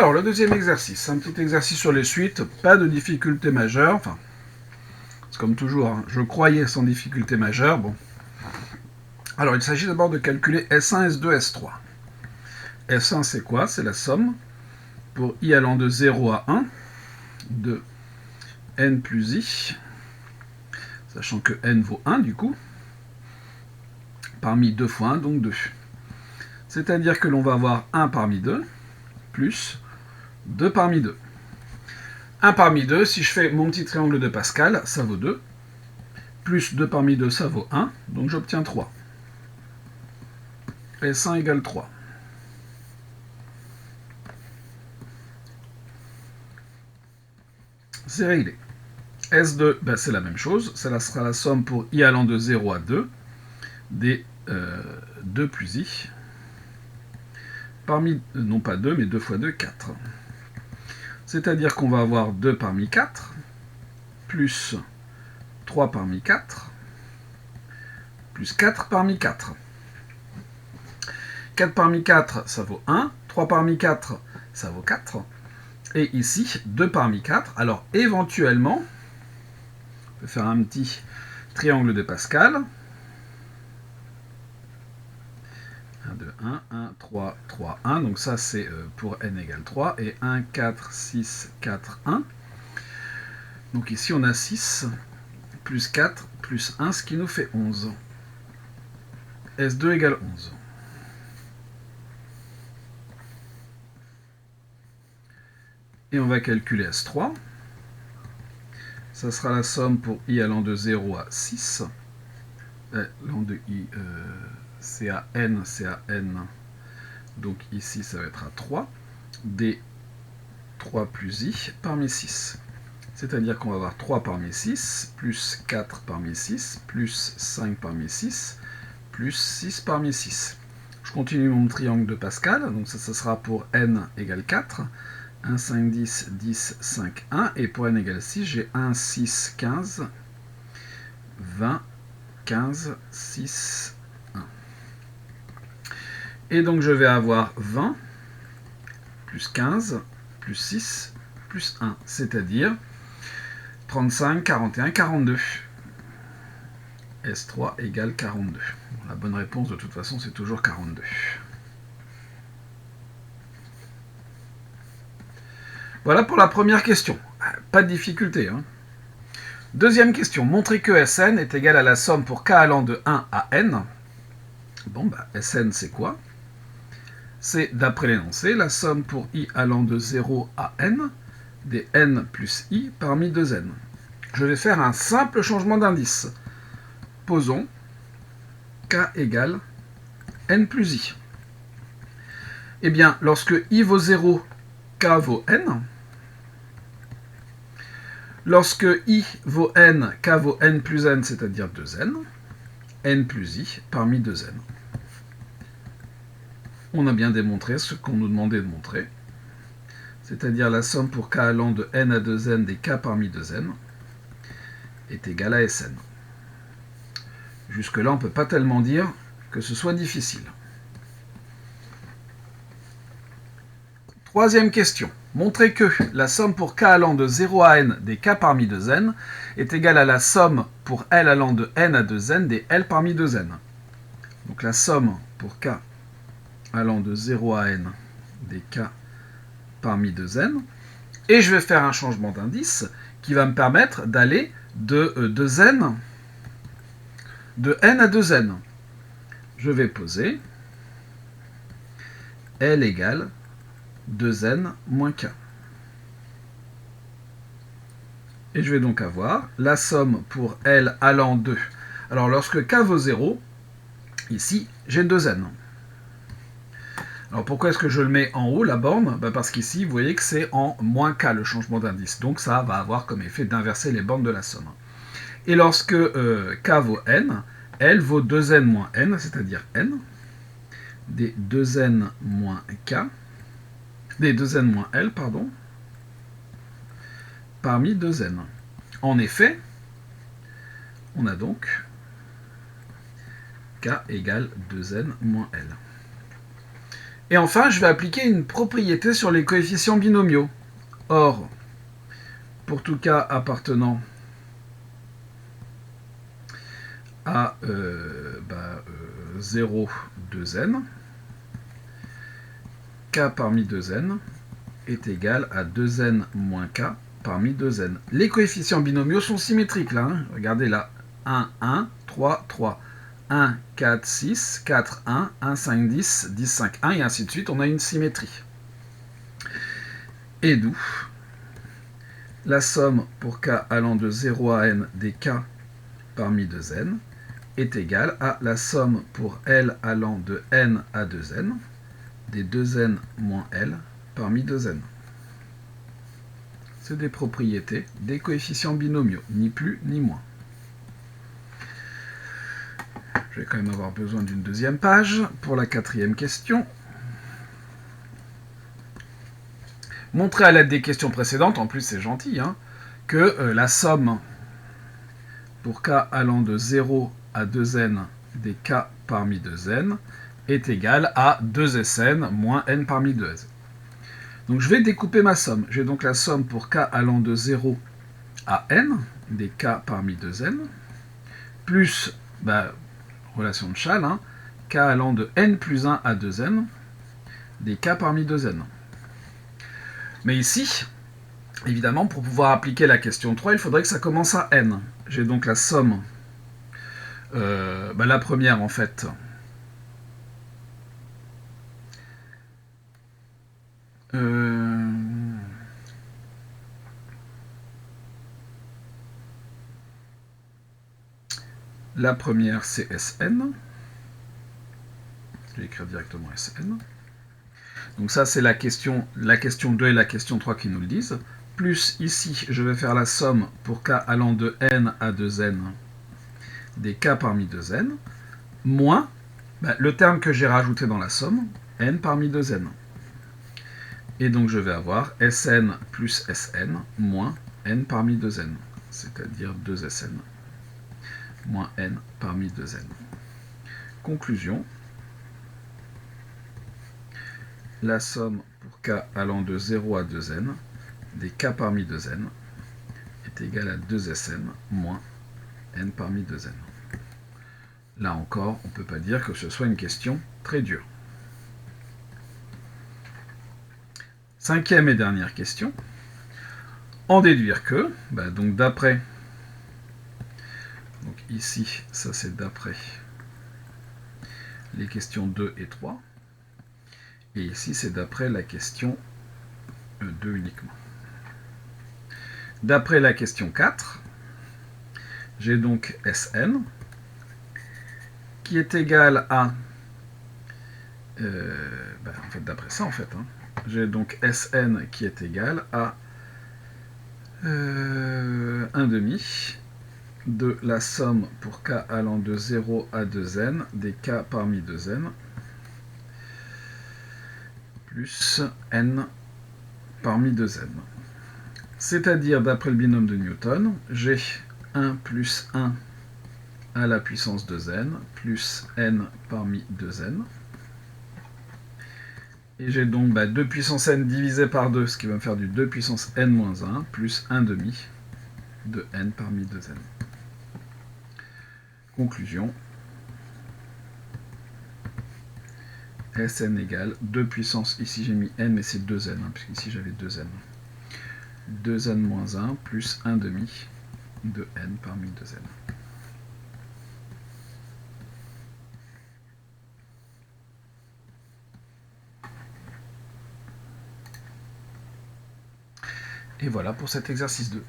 Alors, le deuxième exercice, un petit exercice sur les suites, pas de difficulté majeure, enfin, c'est comme toujours, hein, je croyais sans difficulté majeure, bon. Alors, il s'agit d'abord de calculer S1, S2, S3. S1, c'est quoi? C'est la somme pour i allant de 0 à 1 de n plus i, sachant que n vaut 1 du coup, parmi 2 fois 1, donc 2. C'est-à-dire que l'on va avoir 1 parmi 2, plus 2 parmi 2. 1 parmi 2, si je fais mon petit triangle de Pascal, ça vaut 2. Plus 2 parmi 2, ça vaut 1, donc j'obtiens 3. S1 égale 3. C'est réglé. S2, ben c'est la même chose. Ça sera la somme pour i allant de 0 à 2 des 2 plus i. Parmi, non pas 2, mais 2 fois 2, 4. C'est-à-dire qu'on va avoir 2 parmi 4, plus 3 parmi 4, plus 4 parmi 4. 4 parmi 4, ça vaut 1. 3 parmi 4, ça vaut 4. Et ici, 2 parmi 4. Alors, éventuellement, on peut faire un petit triangle de Pascal. 1, 2, 1, 1, 3, 3, 1. Donc ça, c'est pour n égale 3. Et 1, 4, 6, 4, 1. Donc ici, on a 6 plus 4 plus 1, ce qui nous fait 11. S2 égale 11. Et on va calculer S3. Ça sera la somme pour i allant de 0 à 6. L'an de i, c'est à n. Donc ici, ça va être à 3. Des 3 plus i parmi 6. C'est-à-dire qu'on va avoir 3 parmi 6, plus 4 parmi 6, plus 5 parmi 6, plus 6 parmi 6. Je continue mon triangle de Pascal. Donc ça sera pour n égale 4. 1, 5, 10, 10, 5, 1. Et pour n égale 6, j'ai 1, 6, 15, 20, 15, 6, 1. Et donc je vais avoir 20, plus 15, plus 6, plus 1. C'est-à-dire 35, 41, 42. S3 égale 42. Bon, la bonne réponse, de toute façon, c'est toujours 42. Voilà pour la première question. Pas de difficulté. Hein. Deuxième question. Montrez que Sn est égal à la somme pour k allant de 1 à n. Bon, bah, Sn, c'est quoi? C'est, d'après l'énoncé, la somme pour i allant de 0 à n des n plus i parmi 2n. Je vais faire un simple changement d'indice. Posons k égale n plus i. Eh bien, lorsque i vaut 0, k vaut n. Lorsque i vaut n, k vaut n plus n, c'est-à-dire 2n, n plus i parmi 2n. On a bien démontré ce qu'on nous demandait de montrer, c'est-à-dire la somme pour k allant de n à 2n des k parmi 2n est égale à Sn. Jusque-là, on ne peut pas tellement dire que ce soit difficile. Troisième question. Montrez que la somme pour k allant de 0 à n des k parmi 2n est égale à la somme pour l allant de n à 2n des l parmi 2n. Donc la somme pour k allant de 0 à n des k parmi 2n. Et je vais faire un changement d'indice qui va me permettre d'aller de n à 2n. Je vais poser L égale 2n moins k. Et je vais donc avoir la somme pour L allant de... Alors lorsque k vaut 0, ici j'ai 2n. Alors pourquoi est-ce que je le mets en haut, la borne? Parce qu'ici, vous voyez que c'est en moins k le changement d'indice. Donc ça va avoir comme effet d'inverser les bornes de la somme. Et lorsque k vaut n, L vaut 2n moins n, c'est-à-dire n, des 2n moins k, des 2n moins L, pardon, parmi 2n. En effet, on a donc k égale 2n moins L. Et enfin, je vais appliquer une propriété sur les coefficients binomiaux. Or, pour tout cas appartenant à 0, 2n, k parmi 2n est égal à 2n moins k parmi 2n. Les coefficients binomiaux sont symétriques là. Hein. Regardez là. 1, 1, 3, 3. 1, 4, 6, 4, 1, 1, 5, 10, 10, 5, 1, et ainsi de suite. On a une symétrie. Et d'où la somme pour k allant de 0 à n des k parmi 2n est égale à la somme pour L allant de n à 2n des 2n moins L parmi 2n. C'est des propriétés des coefficients binomiaux, ni plus ni moins. Je vais quand même avoir besoin d'une deuxième page pour la quatrième question. Montrer à l'aide des questions précédentes, en plus c'est gentil, hein, que la somme pour k allant de 0 à 2n des k parmi 2n est égale à 2Sn moins n parmi 2n. Donc je vais découper ma somme. J'ai donc la somme pour k allant de 0 à n des k parmi 2n, plus, relation de Chasles, hein, k allant de n plus 1 à 2n des k parmi 2n. Mais ici, évidemment, pour pouvoir appliquer la question 3, il faudrait que ça commence à n. J'ai donc la somme, la première en fait, la première c'est Sn. Je vais écrire directement Sn. Donc ça c'est la question 2 et la question 3 qui nous le disent. Plus ici, je vais faire la somme pour k allant de n à 2n des k parmi 2n, moins le terme que j'ai rajouté dans la somme, n parmi 2n. Et donc je vais avoir Sn plus Sn moins n parmi 2n, c'est-à-dire 2Sn moins n parmi 2n. Conclusion. La somme pour k allant de 0 à 2n des k parmi 2n est égale à 2Sn moins n parmi 2n. Là encore, on ne peut pas dire que ce soit une question très dure. Cinquième et dernière question. En déduire que, donc d'après, donc ici, ça c'est d'après les questions 2 et 3, et ici c'est d'après la question 2 uniquement. D'après la question 4, j'ai donc Sn qui est égal à, en fait d'après ça en fait, hein, j'ai donc Sn qui est égal à 1 demi de la somme pour k allant de 0 à 2n des k parmi 2n plus n parmi 2n. C'est-à-dire, d'après le binôme de Newton, j'ai 1 plus 1 à la puissance 2n plus n parmi 2n. Et j'ai donc 2 puissance n divisé par 2, ce qui va me faire du 2 puissance n moins 1, plus 1 demi de n parmi 2n. Conclusion. Sn égale 2 puissance, ici j'ai mis n, mais c'est 2n, hein, puisqu'ici j'avais 2n. 2n moins 1 plus 1 demi de n parmi 2n. Et voilà pour cet exercice 2.